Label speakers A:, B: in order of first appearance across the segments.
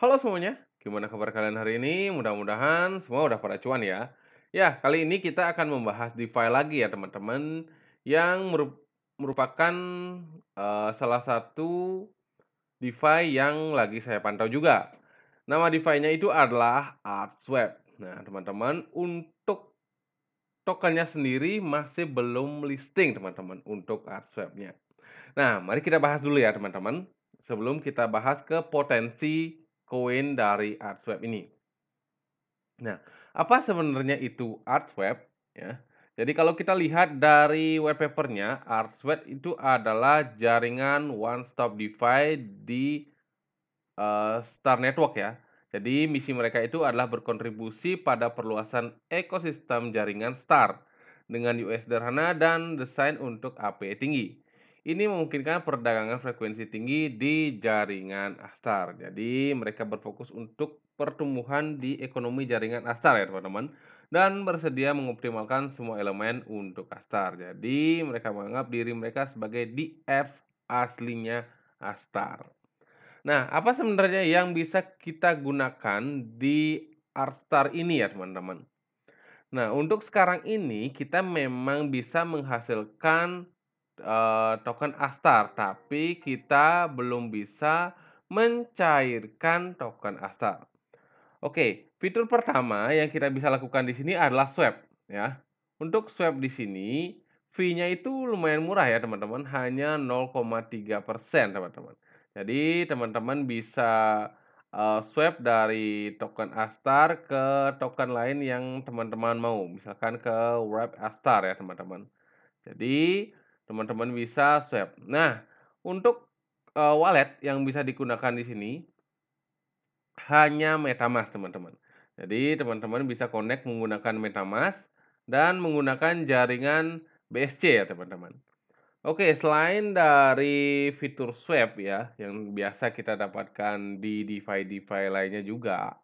A: Halo semuanya, gimana kabar kalian hari ini? Mudah-mudahan semua udah pada cuan ya. Ya, kali ini kita akan membahas DeFi lagi ya teman-teman, yang merupakan salah satu DeFi yang lagi saya pantau juga. Nama DeFi-nya itu adalah Artswap. Nah, teman-teman, untuk tokennya sendiri masih belum listing teman-teman untuk Artswap-nya. Nah, mari kita bahas dulu ya teman-teman, sebelum kita bahas ke potensi koin dari Artswap ini. Nah, apa sebenarnya itu Artswap ya? Jadi kalau kita lihat dari white paper-nya, Artswap itu adalah jaringan one stop DeFi di Star Network ya. Jadi misi mereka itu adalah berkontribusi pada perluasan ekosistem jaringan Star dengan UI sederhana dan desain untuk API tinggi. Ini memungkinkan perdagangan frekuensi tinggi di jaringan Astar. Jadi mereka berfokus untuk pertumbuhan di ekonomi jaringan Astar ya teman-teman, dan bersedia mengoptimalkan semua elemen untuk Astar. Jadi mereka menganggap diri mereka sebagai the apps aslinya Astar. Nah, apa sebenarnya yang bisa kita gunakan di Artstar ini ya teman-teman? Nah, untuk sekarang ini kita memang bisa menghasilkan, token Astar, tapi kita belum bisa mencairkan token Astar. Oke, fitur pertama yang kita bisa lakukan di sini adalah swap ya. Untuk swap di sini, fee-nya itu lumayan murah ya teman-teman, hanya 0,3% teman-teman. Jadi teman-teman bisa, swap dari token Astar ke token lain yang teman-teman mau, misalkan ke Wrap Astar ya teman-teman. Jadi teman-teman bisa swap. Nah, untuk, wallet yang bisa digunakan di sini hanya MetaMask, teman-teman. Jadi, teman-teman bisa connect menggunakan MetaMask dan menggunakan jaringan BSC ya, teman-teman. Oke, selain dari fitur swap ya, yang biasa kita dapatkan di DeFi-DeFi lainnya juga,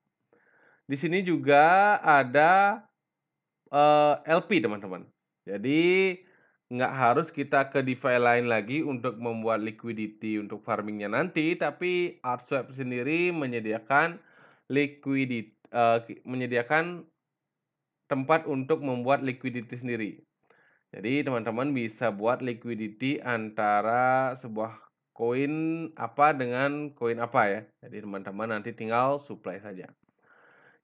A: di sini juga ada LP, teman-teman. Jadi, nggak harus kita ke DeFi lain lagi untuk membuat liquidity untuk farming-nya nanti, tapi Artswap sendiri menyediakan menyediakan tempat untuk membuat liquidity sendiri. Jadi, teman-teman bisa buat liquidity antara sebuah koin apa dengan koin apa ya. Jadi, teman-teman nanti tinggal supply saja.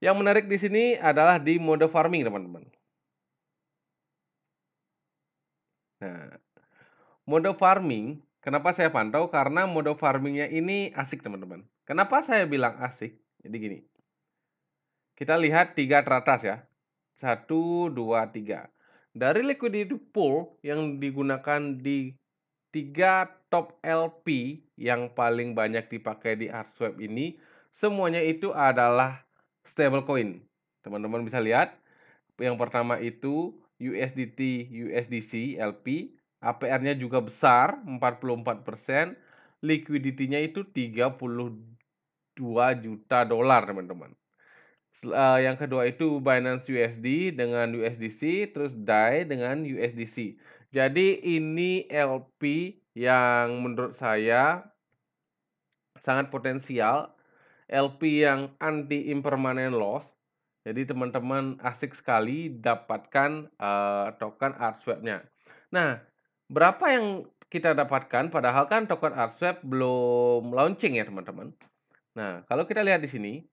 A: Yang menarik di sini adalah di mode farming, teman-teman. Nah, mode farming, kenapa saya pantau? Karena mode farming-nya ini asik, teman-teman. Kenapa saya bilang asik? Jadi gini, kita lihat 3 teratas ya. Satu, 2, 3. Dari liquidity pool yang digunakan di 3 top LP yang paling banyak dipakai di Artswap ini, semuanya itu adalah stablecoin. Teman-teman bisa lihat, yang pertama itu USDT USDC LP, APR-nya juga besar 44%, liquidity-nya itu 32 juta dolar teman-teman. Yang kedua itu Binance USD dengan USDC, terus DAI dengan USDC. Jadi ini LP yang menurut saya sangat potensial, LP yang anti impermanent loss. Jadi teman-teman asik sekali dapatkan, token Artswap-nya. Nah, berapa yang kita dapatkan padahal kan token Artswap belum launching ya teman-teman. Nah, kalau kita lihat di sini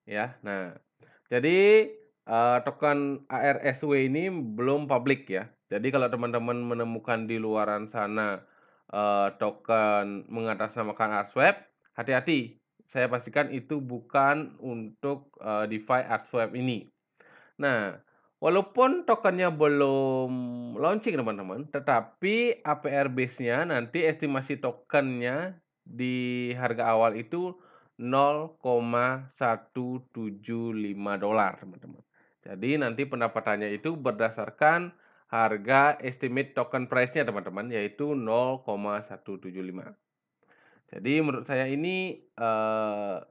A: ya, nah jadi, token ARSW ini belum publik ya. Jadi kalau teman-teman menemukan di luaran sana, token mengatasnamakan Artswap, hati-hati, saya pastikan itu bukan untuk, DeFi Artswap ini. Nah, walaupun tokennya belum launching teman-teman, tetapi APR base-nya nanti estimasi tokennya di harga awal itu $0,175 teman-teman. Jadi nanti pendapatannya itu berdasarkan harga estimate token price-nya teman-teman, yaitu 0,175. Jadi menurut saya ini,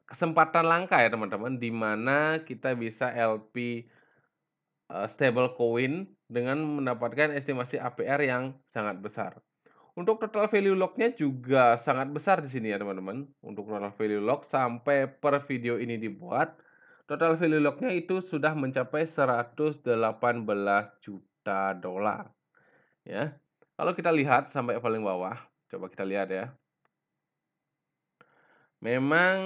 A: kesempatan langka ya teman-teman, di mana kita bisa LP stable coin dengan mendapatkan estimasi APR yang sangat besar. Untuk total value lock-nya juga sangat besar di sini ya teman-teman. Untuk total value lock sampai per video ini dibuat, total value lock-nya itu sudah mencapai 118 juta dolar ya. Kalau kita lihat sampai paling bawah, coba kita lihat ya. Memang,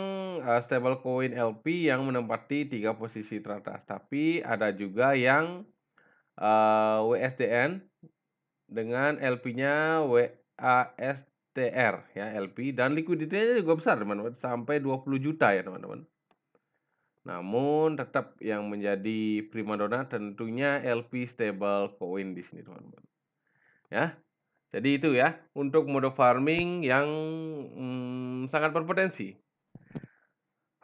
A: stablecoin LP yang menempati 3 posisi teratas, tapi ada juga yang, WSDN dengan LP-nya WASTR ya, LP dan likuiditasnya juga besar teman-teman, sampai 20 juta ya teman-teman. Namun tetap yang menjadi primadona tentunya LP stablecoin di sini teman-teman, ya. Jadi itu ya, untuk mode farming yang, sangat berpotensi.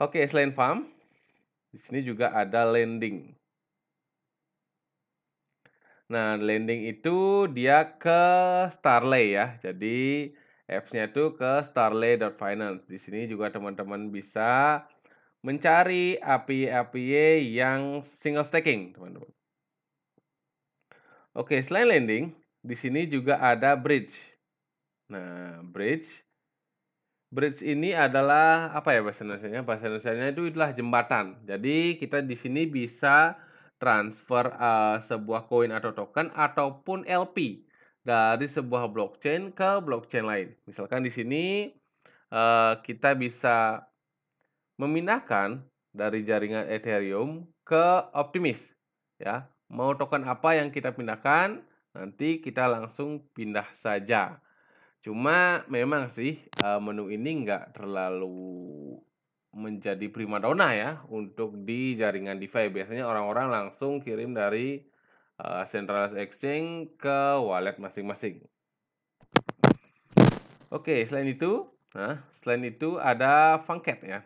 A: Oke, selain farm, di sini juga ada lending. Nah, lending itu dia ke Starlay ya. Jadi apps-nya itu ke starlay.finance. Di sini juga teman-teman bisa mencari API-API yang single staking, teman-teman. Oke, selain lending, di sini juga ada bridge. Nah, bridge ini adalah apa ya bahasa Indonesianya? Bahasa Indonesianya itu adalah jembatan. Jadi kita di sini bisa transfer sebuah koin atau token ataupun LP dari sebuah blockchain ke blockchain lain. Misalkan di sini kita bisa memindahkan dari jaringan Ethereum ke Optimis ya. Mau token apa yang kita pindahkan, nanti kita langsung pindah saja. Cuma memang sih, menu ini nggak terlalu menjadi primadona ya untuk di jaringan DeFi. Biasanya orang-orang langsung kirim dari, centralized exchange ke wallet masing-masing. Oke, selain itu ada Funcat ya.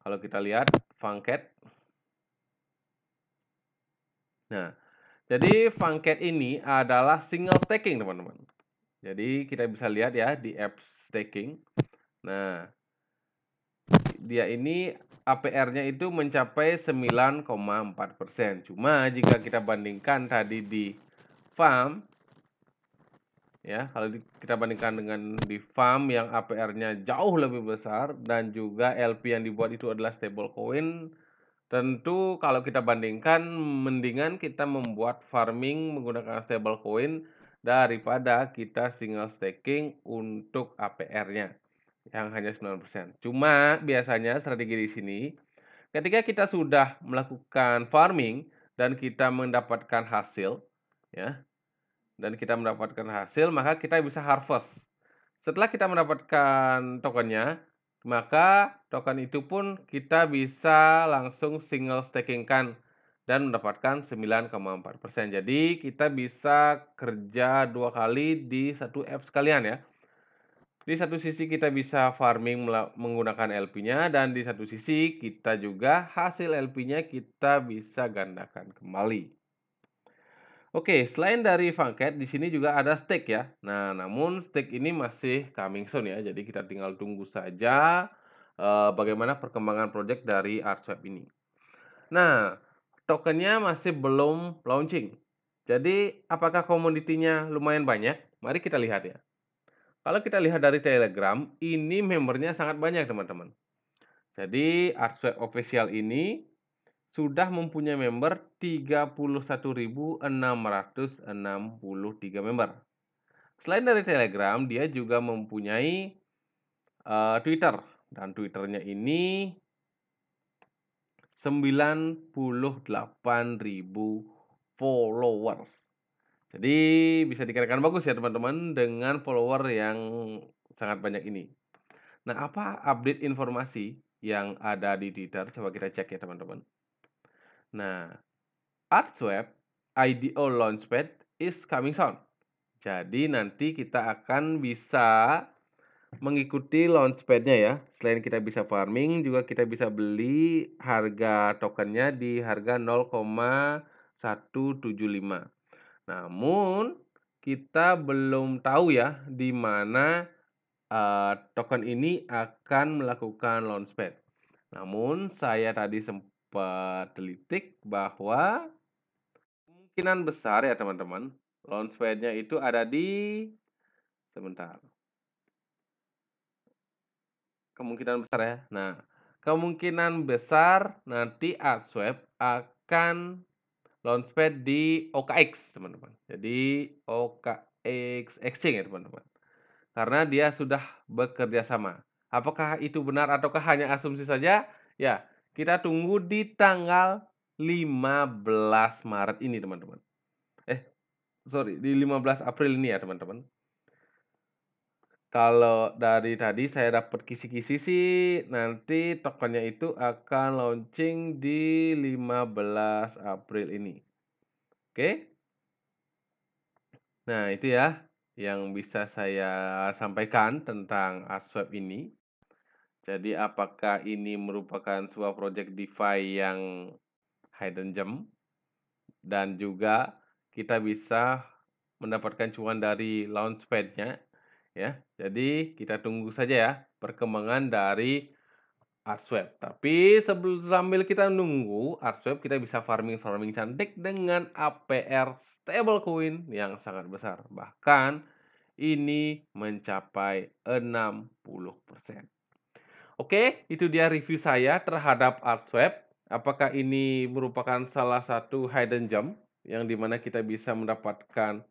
A: Kalau kita lihat Funcat. Nah, jadi Funcat ini adalah single staking, teman-teman. Jadi kita bisa lihat ya di app staking. Nah, dia ini APR-nya itu mencapai 9,4%. Cuma jika kita bandingkan tadi di farm, ya, kalau kita bandingkan dengan di farm yang APR-nya jauh lebih besar dan juga LP yang dibuat itu adalah stablecoin, tentu kalau kita bandingkan mendingan kita membuat farming menggunakan stablecoin daripada kita single staking untuk APR-nya yang hanya 9%. Cuma biasanya strategi di sini ketika kita sudah melakukan farming dan kita mendapatkan hasil ya, maka kita bisa harvest. Setelah kita mendapatkan tokennya, maka token itu pun kita bisa langsung single staking-kan dan mendapatkan 9,4%. Jadi kita bisa kerja 2 kali di satu app sekalian ya. Di satu sisi kita bisa farming menggunakan LP-nya dan di satu sisi kita juga hasil LP-nya kita bisa gandakan kembali. Oke, selain dari Funcat, di sini juga ada Stake ya. Nah, namun Stake ini masih coming soon ya. Jadi kita tinggal tunggu saja bagaimana perkembangan project dari Artswap ini. Nah, tokennya masih belum launching. Jadi, apakah komoditinya lumayan banyak? Mari kita lihat ya. Kalau kita lihat dari Telegram, ini membernya sangat banyak teman-teman. Jadi Artswap Official ini sudah mempunyai member 31.663 member. Selain dari Telegram, dia juga mempunyai Twitter dan Twitternya ini 98.000 followers. Jadi bisa dikatakan bagus ya teman-teman dengan follower yang sangat banyak ini. Nah, apa update informasi yang ada di Twitter? Coba kita cek ya teman-teman. Nah, Artswap IDO Launchpad is coming soon. Jadi nanti kita akan bisa mengikuti launchpad-nya ya. Selain kita bisa farming, juga kita bisa beli harga tokennya di harga 0,175. Namun kita belum tahu ya di mana token ini akan melakukan launchpad. Namun saya tadi sempat telitik bahwa kemungkinan besar ya teman-teman, Launchpad-nya itu ada di sebentar. Kemungkinan besar ya. Nah, kemungkinan besar nanti Artswap akan launchpad di OKX, teman-teman. Jadi OKX Exchange ya, teman-teman. Karena dia sudah bekerja sama. Apakah itu benar ataukah hanya asumsi saja? Ya, kita tunggu di tanggal 15 Maret ini, teman-teman. Sorry, di 15 April ini ya, teman-teman. Kalau dari tadi saya dapat kisi-kisi sih, nanti tokennya itu akan launching di 15 April ini. Oke? Nah, itu ya yang bisa saya sampaikan tentang Artswap ini. Jadi apakah ini merupakan sebuah project DeFi yang hidden gem dan juga kita bisa mendapatkan cuan dari launchpad-nya ya. Jadi kita tunggu saja ya perkembangan dari Artswap. Tapi sambil kita nunggu Artswap, kita bisa farming-farming cantik dengan APR stablecoin yang sangat besar. Bahkan ini mencapai 60%. Oke, itu dia review saya terhadap Artswap. Apakah ini merupakan salah satu hidden gem yang dimana kita bisa mendapatkan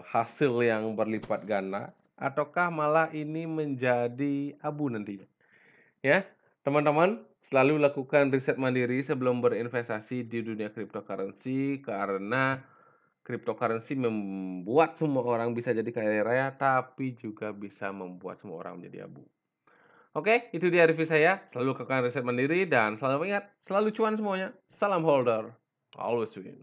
A: hasil yang berlipat ganda, ataukah malah ini menjadi abu nantinya? Ya, teman-teman, selalu lakukan riset mandiri sebelum berinvestasi di dunia cryptocurrency karena cryptocurrency membuat semua orang bisa jadi kaya raya, tapi juga bisa membuat semua orang menjadi abu. Oke, itu dia review saya. Selalu lakukan riset mandiri dan selalu ingat, selalu cuan semuanya. Salam holder, always win.